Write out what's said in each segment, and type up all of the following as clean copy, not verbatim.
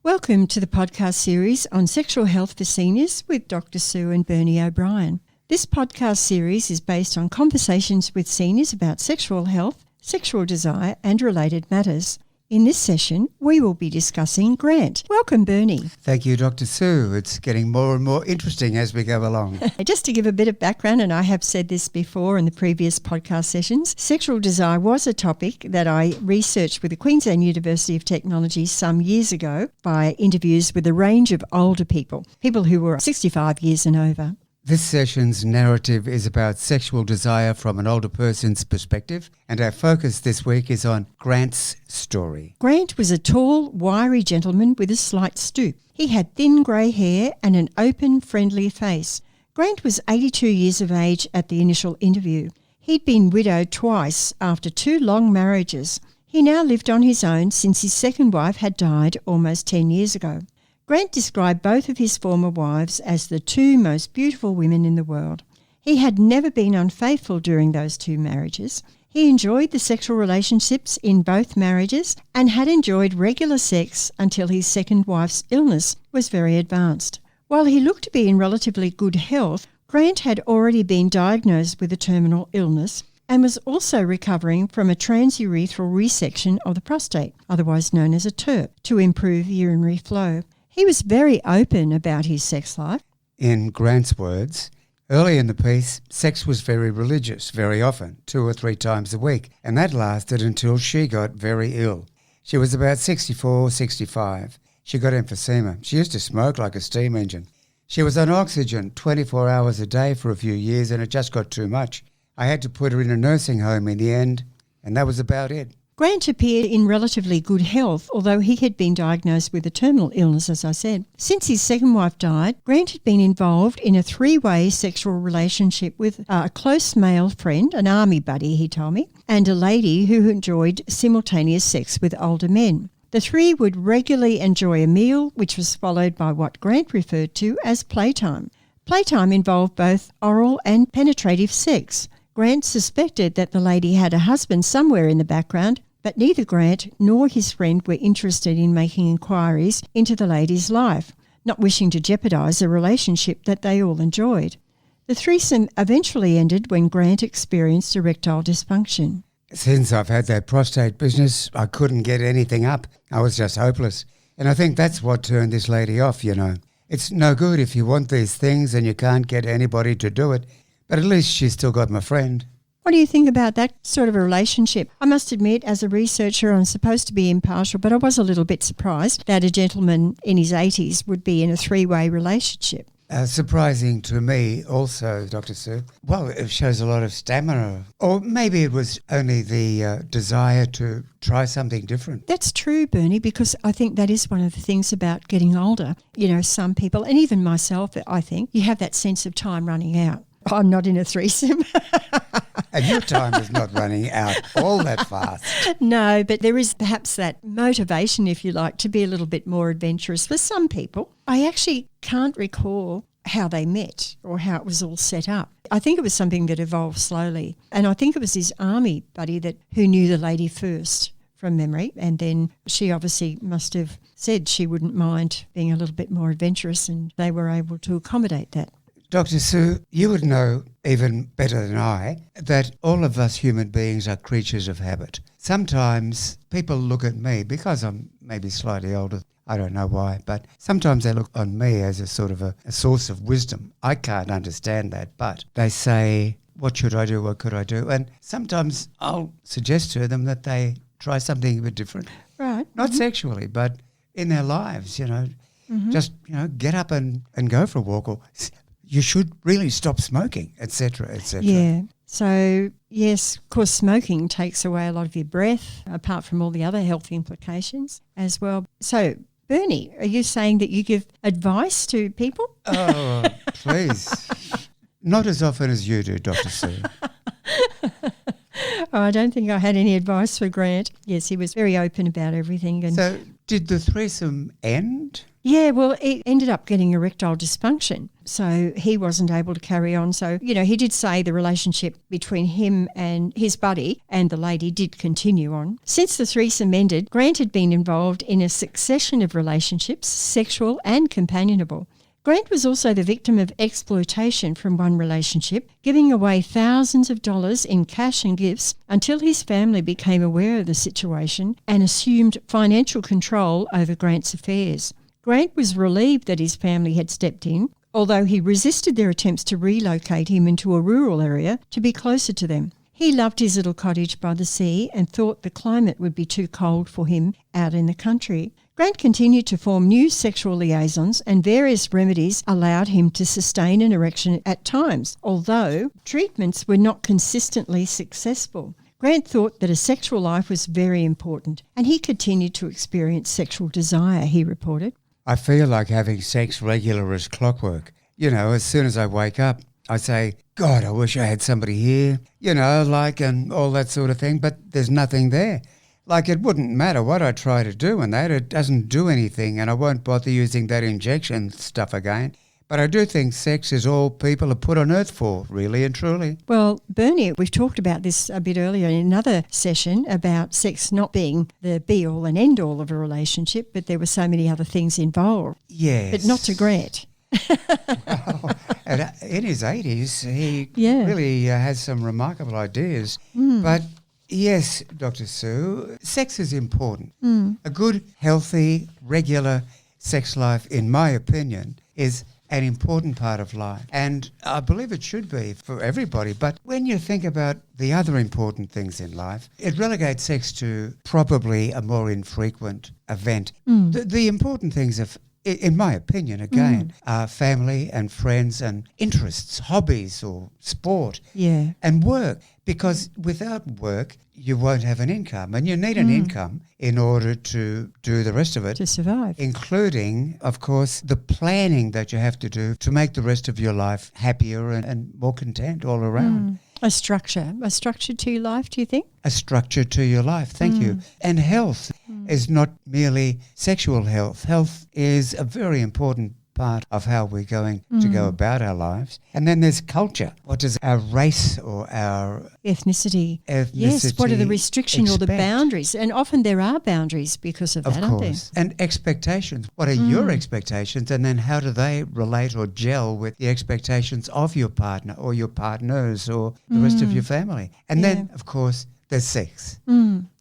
Welcome to the podcast series on sexual health for seniors with Dr Sue and Bernie O'Brien. This podcast series is based on conversations with seniors about sexual health, sexual desire and related matters. In this session, we will be discussing Grant. Welcome, Bernie. Thank you, Dr Sue. It's getting more and more interesting as we go along. Just to give a bit of background, and I have said this before in the previous podcast sessions, sexual desire was a topic that I researched with the Queensland University of Technology some years ago by interviews with a range of older people who were 65 years and over. This session's narrative is about sexual desire from an older person's perspective, and our focus this week is on Grant's story. Grant was a tall, wiry gentleman with a slight stoop. He had thin grey hair and an open, friendly face. Grant was 82 years of age at the initial interview. He'd been widowed twice after 2 long marriages. He now lived on his own since his second wife had died almost 10 years ago. Grant described both of his former wives as the 2 most beautiful women in the world. He had never been unfaithful during those 2 marriages. He enjoyed the sexual relationships in both marriages and had enjoyed regular sex until his second wife's illness was very advanced. While he looked to be in relatively good health, Grant had already been diagnosed with a terminal illness and was also recovering from a transurethral resection of the prostate, otherwise known as a TURP, to improve urinary flow. He was very open about his sex life. In Grant's words, early in the piece, sex was very religious, very often, 2 or 3 times a week, and that lasted until she got very ill. She was about 64, 65. She got emphysema. She used to smoke like a steam engine. She was on oxygen 24 hours a day for a few years, and it just got too much. I had to put her in a nursing home in the end, and that was about it. Grant appeared in relatively good health, although he had been diagnosed with a terminal illness, as I said. Since his second wife died, Grant had been involved in a 3-way sexual relationship with a close male friend, an army buddy, he told me, and a lady who enjoyed simultaneous sex with older men. The 3 would regularly enjoy a meal, which was followed by what Grant referred to as playtime. Playtime involved both oral and penetrative sex. Grant suspected that the lady had a husband somewhere in the background, but neither Grant nor his friend were interested in making inquiries into the lady's life, not wishing to jeopardise a relationship that they all enjoyed. The threesome eventually ended when Grant experienced erectile dysfunction. Since I've had that prostate business, I couldn't get anything up. I was just hopeless. And I think that's what turned this lady off, you know. It's no good if you want these things and you can't get anybody to do it, but at least she's still got my friend. What do you think about that sort of a relationship? I must admit, as a researcher, I'm supposed to be impartial, but I was a little bit surprised that a gentleman in his 80s would be in a 3-way relationship. Surprising to me also, Dr Sue. Well, it shows a lot of stamina. Or maybe it was only the desire to try something different. That's true, Bernie, because I think that is one of the things about getting older. You know, some people, and even myself, I think, you have that sense of time running out. I'm not in a threesome. And your time is not running out all that fast. No, but there is perhaps that motivation, if you like, to be a little bit more adventurous for some people. I actually can't recall how they met or how it was all set up. I think it was something that evolved slowly. And I think it was his army buddy who knew the lady first from memory. And then she obviously must have said she wouldn't mind being a little bit more adventurous, and they were able to accommodate that. Dr Sue, you would know even better than I that all of us human beings are creatures of habit. Sometimes people look at me, because I'm maybe slightly older, I don't know why, but sometimes they look on me as a sort of a source of wisdom. I can't understand that, but they say, what should I do, what could I do? And sometimes I'll suggest to them that they try something a bit different. Right. Not sexually, but in their lives, you know. Just, you know, get up and go for a walk, or you should really stop smoking, etc., etc. Yeah. So, yes, of course, smoking takes away a lot of your breath, apart from all the other health implications as well. So, Bernie, are you saying that you give advice to people? Oh, please. Not as often as you do, Dr Sue. Oh, I don't think I had any advice for Grant. Yes, he was very open about everything. And so did the threesome end? Yeah, well, it ended up getting erectile dysfunction. so he wasn't able to carry on. So, he did say the relationship between him and his buddy and the lady did continue on. Since the threesome ended, Grant had been involved in a succession of relationships, sexual and companionable. Grant was also the victim of exploitation from one relationship, giving away thousands of dollars in cash and gifts until his family became aware of the situation and assumed financial control over Grant's affairs. Grant was relieved that his family had stepped in, although he resisted their attempts to relocate him into a rural area to be closer to them. He loved his little cottage by the sea and thought the climate would be too cold for him out in the country. Grant continued to form new sexual liaisons, and various remedies allowed him to sustain an erection at times, although treatments were not consistently successful. Grant thought that a sexual life was very important, and he continued to experience sexual desire, he reported. I feel like having sex regular as clockwork. As soon as I wake up, I say, God, I wish I had somebody here, and all that sort of thing, but there's nothing there. Like, it wouldn't matter what I try to do and that, it doesn't do anything, and I won't bother using that injection stuff again. But I do think sex is all people are put on earth for, really and truly. Well, Bernie, we've talked about this a bit earlier in another session about sex not being the be-all and end-all of a relationship, but there were so many other things involved. Yes. But not to Grant. Well, in his 80s, he really has some remarkable ideas. But yes, Dr. Sue, sex is important. A good, healthy, regular sex life, in my opinion, is an important part of life. And I believe it should be for everybody. But when you think about the other important things in life, it relegates sex to probably a more infrequent event. The important things are, in my opinion, again, are family and friends and interests, hobbies or sport and work. Because without work, you won't have an income, and you need an income in order to do the rest of it. To survive. Including, of course, the planning that you have to do to make the rest of your life happier and more content all around. A structure to your life, do you think? A structure to your life, thank you. And health is not merely sexual health. Health is a very important part of how we're going to go about our lives. And then there's culture. What does our race or our ethnicity yes, what are the restrictions or the boundaries? And often there are boundaries because of that, aren't there? And expectations. What are your expectations, and then how do they relate or gel with the expectations of your partner or your partners or the rest of your family? And then, of course, there's sex.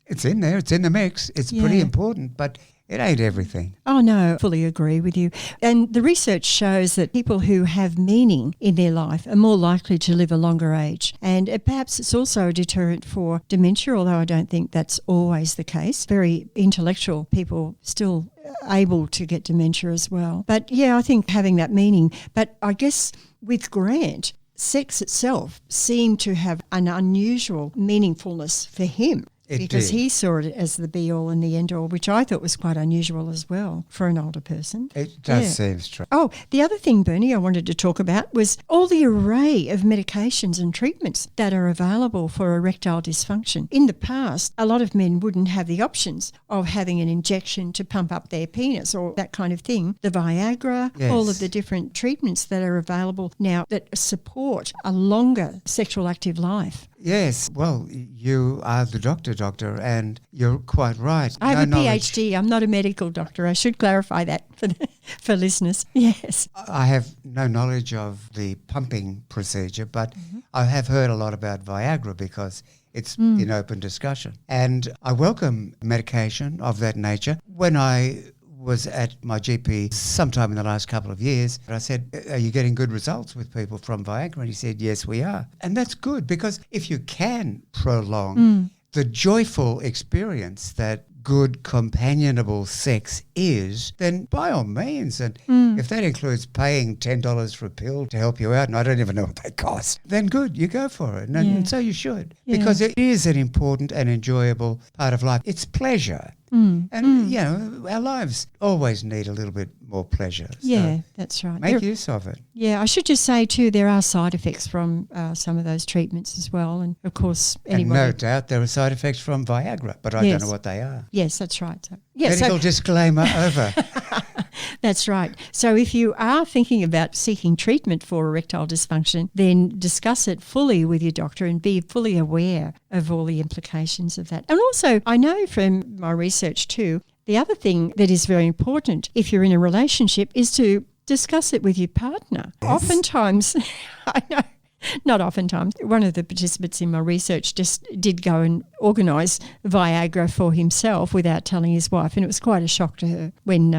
It's in there. It's in the mix. It's pretty important, but it ain't everything. Oh, no, fully agree with you. And the research shows that people who have meaning in their life are more likely to live a longer age. And perhaps it's also a deterrent for dementia, although I don't think that's always the case. Very intellectual people still able to get dementia as well. But yeah, I think having that meaning. But I guess with Grant, sex itself seemed to have an unusual meaningfulness for him. Because he saw it as the be-all and the end-all, which I thought was quite unusual as well for an older person. It does seem strange. Oh, the other thing, Bernie, I wanted to talk about was all the array of medications and treatments that are available for erectile dysfunction. In the past, a lot of men wouldn't have the options of having an injection to pump up their penis or that kind of thing. The Viagra, all of the different treatments that are available now that support a longer sexual active life. Yes, well, you are the doctor, and you're quite right. I have a PhD. I'm not a medical doctor. I should clarify that for listeners. Yes. I have no knowledge of the pumping procedure, but I have heard a lot about Viagra because it's in open discussion. And I welcome medication of that nature. When I was at my GP sometime in the last couple of years. I said, are you getting good results with people from Viagra? And he said, yes, we are. And that's good, because if you can prolong the joyful experience that good companionable sex is, then by all means, and if that includes paying $10 for a pill to help you out, and I don't even know what they cost, then good, you go for it. And so you should, because it is an important and enjoyable part of life. It's pleasure. And, you know, our lives always need a little bit more pleasure. So that's right. Make use of it. Yeah, I should just say too, there are side effects from some of those treatments as well. And of course, and no doubt there are side effects from Viagra, but I don't know what they are. Yes, that's right. So, medical disclaimer over. That's right. So if you are thinking about seeking treatment for erectile dysfunction, then discuss it fully with your doctor and be fully aware of all the implications of that. And also, I know from my research too, the other thing that is very important if you're in a relationship is to discuss it with your partner. Yes. Oftentimes, I know, not oftentimes, one of the participants in my research just did go and organise Viagra for himself without telling his wife, and it was quite a shock to her when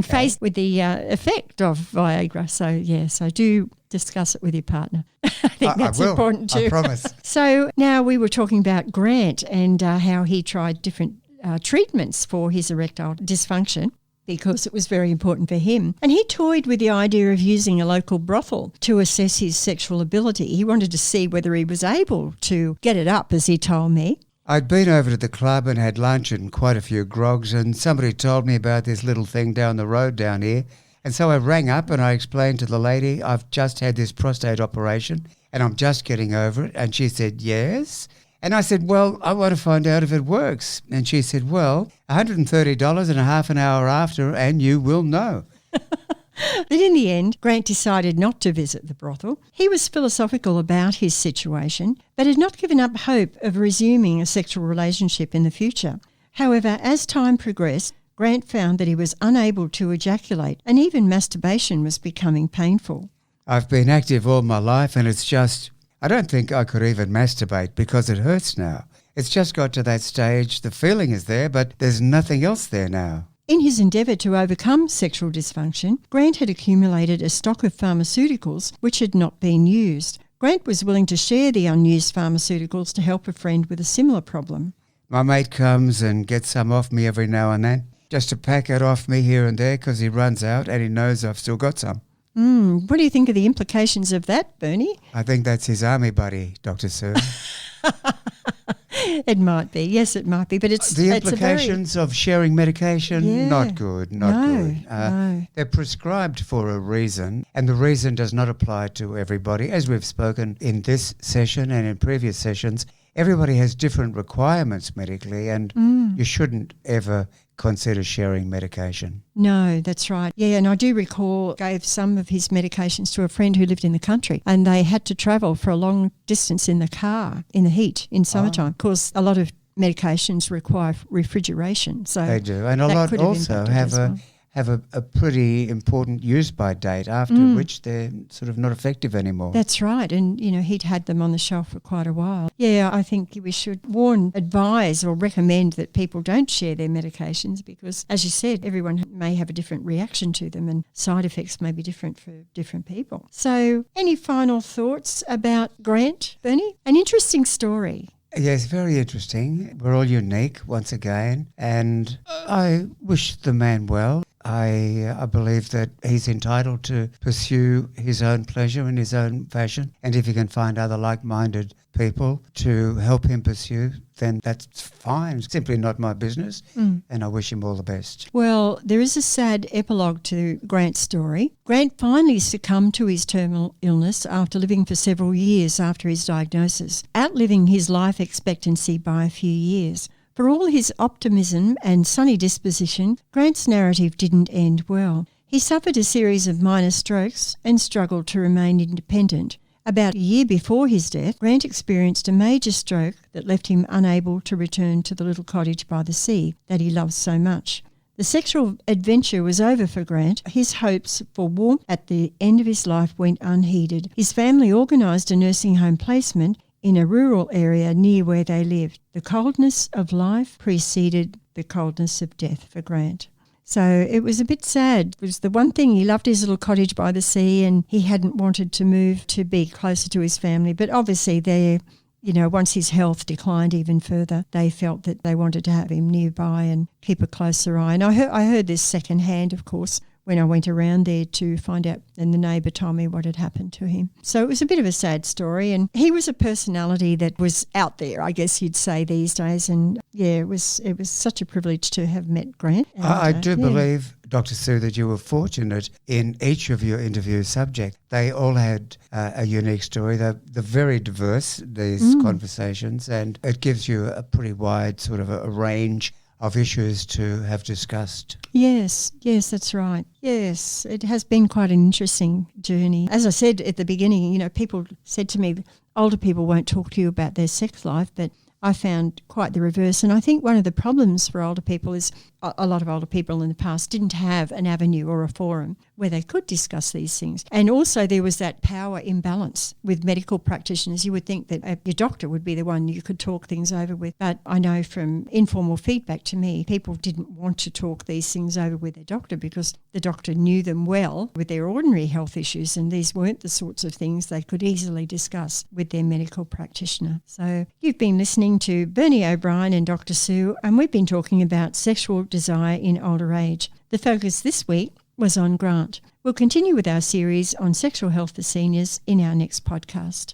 faced with the effect of Viagra. So do discuss it with your partner. I think that's important too. I promise. So now we were talking about Grant and how he tried different treatments for his erectile dysfunction, because it was very important for him. And he toyed with the idea of using a local brothel to assess his sexual ability. He wanted to see whether he was able to get it up, as he told me. I'd been over to the club and had lunch and quite a few grogs, and somebody told me about this little thing down the road down here. And so I rang up and I explained to the lady, I've just had this prostate operation and I'm just getting over it. And she said, yes. And I said, well, I want to find out if it works. And she said, well, $130 and a half an hour after and you will know. But in the end, Grant decided not to visit the brothel. He was philosophical about his situation, but had not given up hope of resuming a sexual relationship in the future. However, as time progressed, Grant found that he was unable to ejaculate, and even masturbation was becoming painful. I've been active all my life and it's just, I don't think I could even masturbate because it hurts now. It's just got to that stage, the feeling is there, but there's nothing else there now. In his endeavour to overcome sexual dysfunction, Grant had accumulated a stock of pharmaceuticals which had not been used. Grant was willing to share the unused pharmaceuticals to help a friend with a similar problem. My mate comes and gets some off me every now and then, just to pack it off me here and there because he runs out and he knows I've still got some. What do you think of the implications of that, Bernie? I think that's his army buddy, Dr Sue. It might be. Yes, it might be. But it's the implications of sharing medication, not good, not good. No. They're prescribed for a reason, and the reason does not apply to everybody. As we've spoken in this session and in previous sessions, everybody has different requirements medically, and you shouldn't ever consider sharing medication. No, that's right. Yeah, and I do recall gave some of his medications to a friend who lived in the country, and they had to travel for a long distance in the car in the heat in summertime. Of course, a lot of medications require refrigeration. So they do, and a lot also have a pretty important use-by date after which they're sort of not effective anymore. That's right. And, he'd had them on the shelf for quite a while. Yeah, I think we should advise or recommend that people don't share their medications because, as you said, everyone may have a different reaction to them and side effects may be different for different people. So any final thoughts about Grant, Bernie? An interesting story. Yes, very interesting. We're all unique once again, and I wish the man well. I believe that he's entitled to pursue his own pleasure in his own fashion, and if he can find other like-minded people to help him pursue, then that's fine. Simply not my business, and I wish him all the best. Well, there is a sad epilogue to Grant's story. Grant finally succumbed to his terminal illness after living for several years after his diagnosis, outliving his life expectancy by a few years. For all his optimism and sunny disposition, Grant's narrative didn't end well. He suffered a series of minor strokes and struggled to remain independent. About a year before his death, Grant experienced a major stroke that left him unable to return to the little cottage by the sea that he loved so much. The sexual adventure was over for Grant. His hopes for warmth at the end of his life went unheeded. His family organised a nursing home placement in a rural area near where they lived. The coldness of life preceded the coldness of death for Grant. So it was a bit sad. It was the one thing, he loved his little cottage by the sea and he hadn't wanted to move to be closer to his family. But obviously once his health declined even further, they felt that they wanted to have him nearby and keep a closer eye. And I heard this secondhand, of course, when I went around there to find out, and the neighbour told me what had happened to him. So it was a bit of a sad story, and he was a personality that was out there, I guess you'd say these days, and yeah, it was such a privilege to have met Grant. And, I do believe, Dr Sue, that you were fortunate in each of your interview subjects. They all had a unique story. They're very diverse, these conversations, and it gives you a pretty wide sort of a range of issues to have discussed. Yes, that's right. Yes, it has been quite an interesting journey. As I said at the beginning, people said to me, older people won't talk to you about their sex life, but I found quite the reverse. And I think one of the problems for older people is a lot of older people in the past didn't have an avenue or a forum where they could discuss these things. And also there was that power imbalance with medical practitioners. You would think that your doctor would be the one you could talk things over with. But I know from informal feedback to me, people didn't want to talk these things over with their doctor because the doctor knew them well with their ordinary health issues, and these weren't the sorts of things they could easily discuss with their medical practitioner. So you've been listening to Bernie O'Brien and Dr Sue, and we've been talking about sexual desire in older age. The focus this week was on Grant. We'll continue with our series on sexual health for seniors in our next podcast.